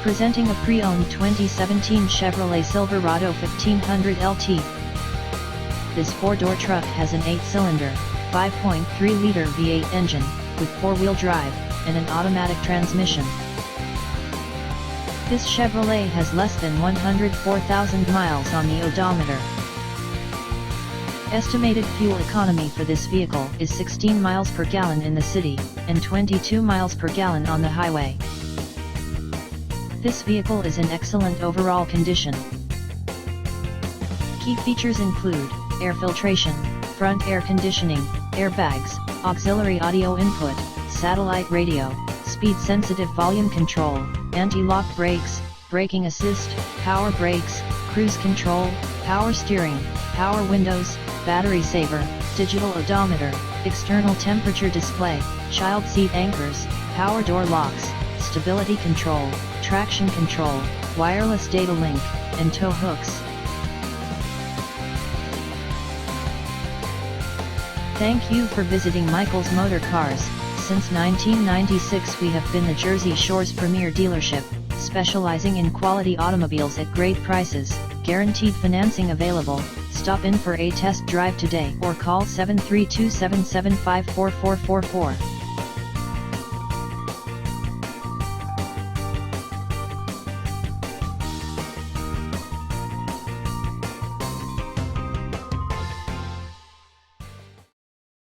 Presenting a pre-owned 2017 Chevrolet Silverado 1500 LT. This four-door truck has an 8-cylinder, 5.3-liter V8 engine, with four-wheel drive, and an automatic transmission. This Chevrolet has less than 104,000 miles on the odometer. Estimated fuel economy for this vehicle is 16 miles per gallon in the city, and 22 miles per gallon on the highway. This vehicle is in excellent overall condition. Key features include air filtration, front air conditioning, airbags, auxiliary audio input, satellite radio, speed-sensitive volume control, anti-lock brakes, braking assist, power brakes, cruise control, power steering, power windows, battery saver, digital odometer, external temperature display, child seat anchors, power door locks, stability control, traction control, wireless data link, and tow hooks. Thank you for visiting Michael's Motorcars. Since 1996 we have been the Jersey Shore's premier dealership, specializing in quality automobiles at great prices, guaranteed financing available. Stop in for a test drive today or call 732-775-4444.